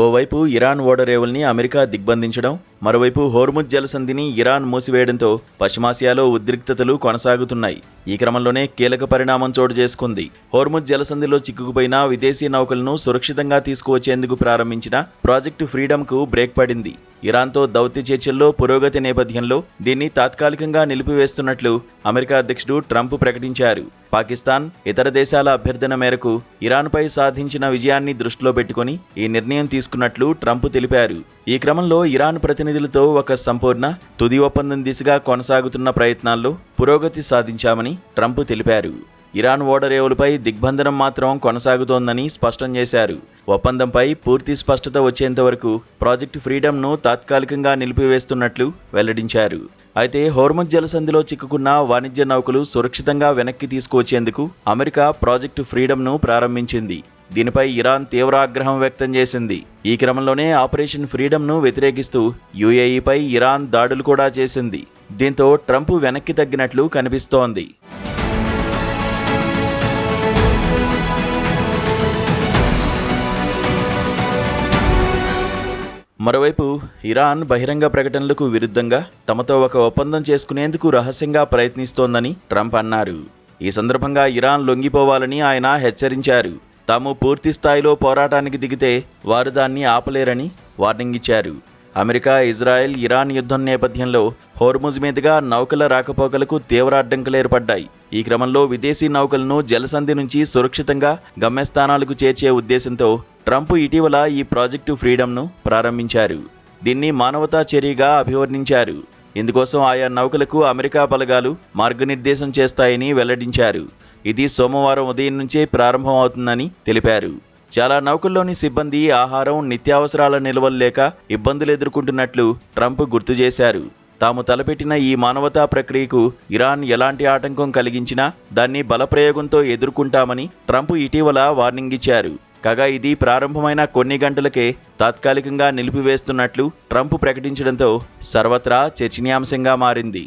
ఓవైపు Iran ఓడరేవుల్ని America దిగ్బంధించడం, మరోవైపు Hormuz జలసంధిని Iran మూసివేయడంతో పశ్చిమాసియాలో ఉద్రిక్తతలు కొనసాగుతున్నాయి. ఈ క్రమంలోనే కీలక పరిణామం చోటు చేసుకుంది. హోర్ముజ్ జలసంధిలో చిక్కుకుపోయిన విదేశీ నౌకలను సురక్షితంగా తీసుకువచ్చేందుకు ప్రారంభించిన ప్రాజెక్టు ఫ్రీడమ్కు బ్రేక్ పడింది. ఇరాన్తో దౌత్య చర్చల్లో పురోగతి నేపథ్యంలో దీన్ని తాత్కాలికంగా నిలిపివేస్తున్నట్లు అమెరికా అధ్యక్షుడు ట్రంప్ ప్రకటించారు. పాకిస్తాన్, ఇతర దేశాల అభ్యర్థన మేరకు ఇరాన్పై సాధించిన విజయాన్ని దృష్టిలో పెట్టుకుని ఈ నిర్ణయం తీసుకున్నట్లు ట్రంప్ తెలిపారు. ఈ క్రమంలో ఇరాన్ ప్రతినిధులతో ఒక సంపూర్ణ తుది ఒప్పందం దిశగా కొనసాగుతున్న ప్రయత్నాల్లో పురోగతి సాధించామని ట్రంప్ తెలిపారు. ఇరాన్ ఓడరేవులపై దిగ్బంధనం మాత్రం కొనసాగుతోందని స్పష్టం చేశారు. ఒప్పందంపై పూర్తి స్పష్టత వచ్చేంత వరకు ప్రాజెక్టు ఫ్రీడమ్ను తాత్కాలికంగా నిలిపివేస్తున్నట్లు వెల్లడించారు. అయితే హోర్ముజ్ జలసంధిలో చిక్కుకున్న వాణిజ్య నౌకలు సురక్షితంగా వెనక్కి తీసుకువచ్చేందుకు అమెరికా ప్రాజెక్టు ఫ్రీడమ్ను ప్రారంభించింది. దీనిపై ఇరాన్ తీవ్ర ఆగ్రహం వ్యక్తం చేసింది. ఈ క్రమంలోనే ఆపరేషన్ ఫ్రీడమ్ను వ్యతిరేకిస్తూ యుఏఈపై ఇరాన్ దాడులు కూడా చేసింది. దీంతో ట్రంప్ వెనక్కి తగ్గినట్లు కనిపిస్తోంది. మరోవైపు ఇరాన్ బహిరంగ ప్రకటనలకు విరుద్ధంగా తమతో ఒక ఒప్పందం చేసుకునేందుకు రహస్యంగా ప్రయత్నిస్తోందని ట్రంప్ అన్నారు. ఈ సందర్భంగా ఇరాన్ లొంగిపోవాలని ఆయన హెచ్చరించారు. తాము పూర్తి స్థాయిలో పోరాటానికి దిగితే వారు దాన్ని ఆపలేరని వార్నింగ్ ఇచ్చారు. అమెరికా, ఇజ్రాయెల్, ఇరాన్ యుద్ధం నేపథ్యంలో హోర్ముజ్ మీదుగా నౌకల రాకపోకలకు తీవ్ర అడ్డంకులు ఏర్పడ్డాయి. ఈ క్రమంలో విదేశీ నౌకలను జలసంధి నుంచి సురక్షితంగా గమ్యస్థానాలకు చేర్చే ఉద్దేశంతో ట్రంప్ ఇటీవల ఈ ప్రాజెక్టు ఫ్రీడమ్ను ప్రారంభించారు. దీన్ని మానవతా చర్యగా అభివర్ణించారు. ఇందుకోసం ఆయా నౌకలకు అమెరికా బలగాలు మార్గనిర్దేశం చేస్తాయని వెల్లడించారు. ఇది సోమవారం ఉదయం నుంచే ప్రారంభం అవుతుందని తెలిపారు. చాలా నౌకల్లోని సిబ్బంది ఆహారం, నిత్యావసరాల నిల్వలు లేక ఇబ్బందులు ఎదుర్కొంటున్నట్లు ట్రంప్ గుర్తు చేశారు. తాము తలపెట్టిన ఈ మానవతా ప్రక్రియకు ఇరాన్ ఎలాంటి ఆటంకం కలిగించినా దాన్ని బలప్రయోగంతో ఎదుర్కొంటామని ట్రంప్ ఇటీవల వార్నింగ్ ఇచ్చారు. కాగా ఇది ప్రారంభమైన కొన్ని గంటలకే తాత్కాలికంగా నిలిపివేస్తున్నట్లు ట్రంప్ ప్రకటించడంతో సర్వత్రా చర్చనీయాంశంగా మారింది.